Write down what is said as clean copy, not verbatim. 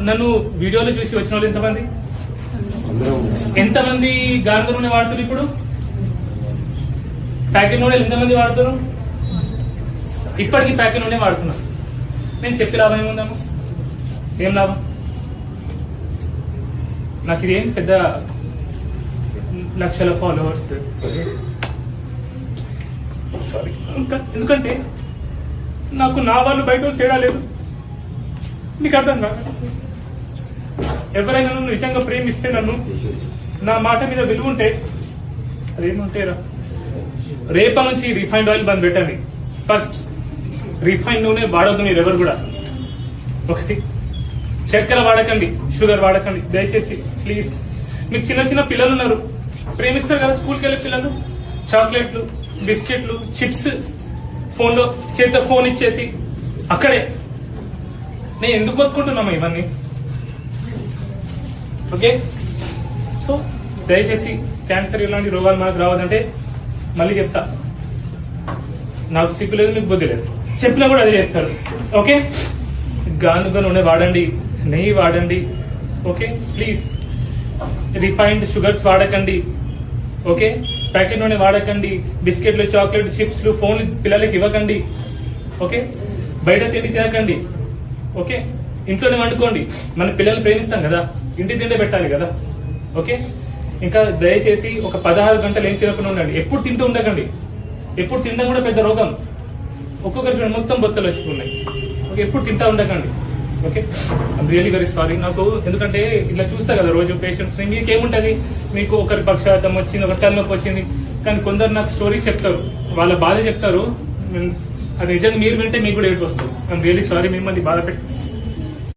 నన్ను వీడియోలో చూసి వచ్చిన వాళ్ళు ఎంతమంది గానుగ నూనె వాడుతున్నారు? ఇప్పుడు ప్యాకెట్ నూనెలు ఎంతమంది వాడుతున్నారు? ఇప్పటికీ ప్యాకెట్ నూనె వాడుతున్నారు. నేను చెప్పి లాభం ఏముందమ్మా? ఏం లాభం? నాకు ఇదేం పెద్ద లక్షల ఫాలోవర్స్ సారీ, ఎందుకంటే నాకు నా వాళ్ళు బయట తేడా లేదు. నీకు అర్థం కాదు. ఎవరైనా నన్ను నిజంగా ప్రేమిస్తే, నన్ను నా మాట మీద విలువ ఉంటే, అదేమంటేరా రేప నుంచి రిఫైన్డ్ ఆయిల్ బంద్ పెట్టండి. ఫస్ట్ రిఫైన్డ్ నూనె వాడొద్దు మీరు ఎవరు కూడా. ఒకటి, చక్కెర వాడకండి, షుగర్ వాడకండి దయచేసి ప్లీజ్. మీకు చిన్న చిన్న పిల్లలు ఉన్నారు, ప్రేమిస్తారు కదా స్కూల్కి వెళ్ళే పిల్లలు. చాక్లెట్లు, బిస్కెట్లు, చిప్స్, ఫోన్లో చేతితో ఫోన్ ఇచ్చేసి అక్కడే. నేను ఎందుకు బతుకుంటున్నామా ఇవన్నీ? ఓకే, సో దయచేసి క్యాన్సర్ ఇలాంటి రోగాలు మనకు రావద్దంటే మళ్ళీ చెప్తా, నాకు సిగ్గు లేదు, మీకు బుద్ధి లేదు. చెప్పినా కూడా అదే చేస్తారు. ఓకే, గానుగ నూనె వాడండి, నెయ్యి వాడండి. ఓకే ప్లీజ్, రిఫైన్డ్ షుగర్స్ వాడకండి. ఓకే, ప్యాకెట్ నూనె వాడకండి. బిస్కెట్లు, చాక్లెట్, చిప్స్లు, ఫోన్లు పిల్లలకి ఇవ్వకండి. ఓకే, బయట తిండి తినకండి. ఓకే, ఇంట్లోనే వండుకోండి. మన పిల్లల్ని ప్రేమిస్తాం కదా, ఇంటి తిండే పెట్టాలి కదా. ఓకే, ఇంకా దయచేసి ఒక 16 గంటలు ఏం తినకుండా ఉండండి. ఎప్పుడు తింటూ ఉండకండి. ఎప్పుడు తినడం కూడా పెద్ద రోగం. ఒక్కొక్కరి చూడండి మొత్తం బొత్తలు వచ్చుకున్నాయి. ఓకే, ఎప్పుడు తింటా ఉండకండి. Okay, I'm really very sorry. నాకు ఎందుకంటే ఇలా చూస్తా కదా రోజు పేషెంట్స్, మీకేముంటది, మీకు ఒకరి పక్షాతం వచ్చింది, ఒకరి తలనొప్పి వచ్చింది, కానీ కొందరు నాకు స్టోరీస్ చెప్తారు, వాళ్ళ బాధ చెప్తారు. అది నిజంగా మీరు వింటే మీకు కూడా ఏడుపు వస్తుంది. ఐమ్ రియలీ సారీ మిమ్మల్ని బాధ పెట్టి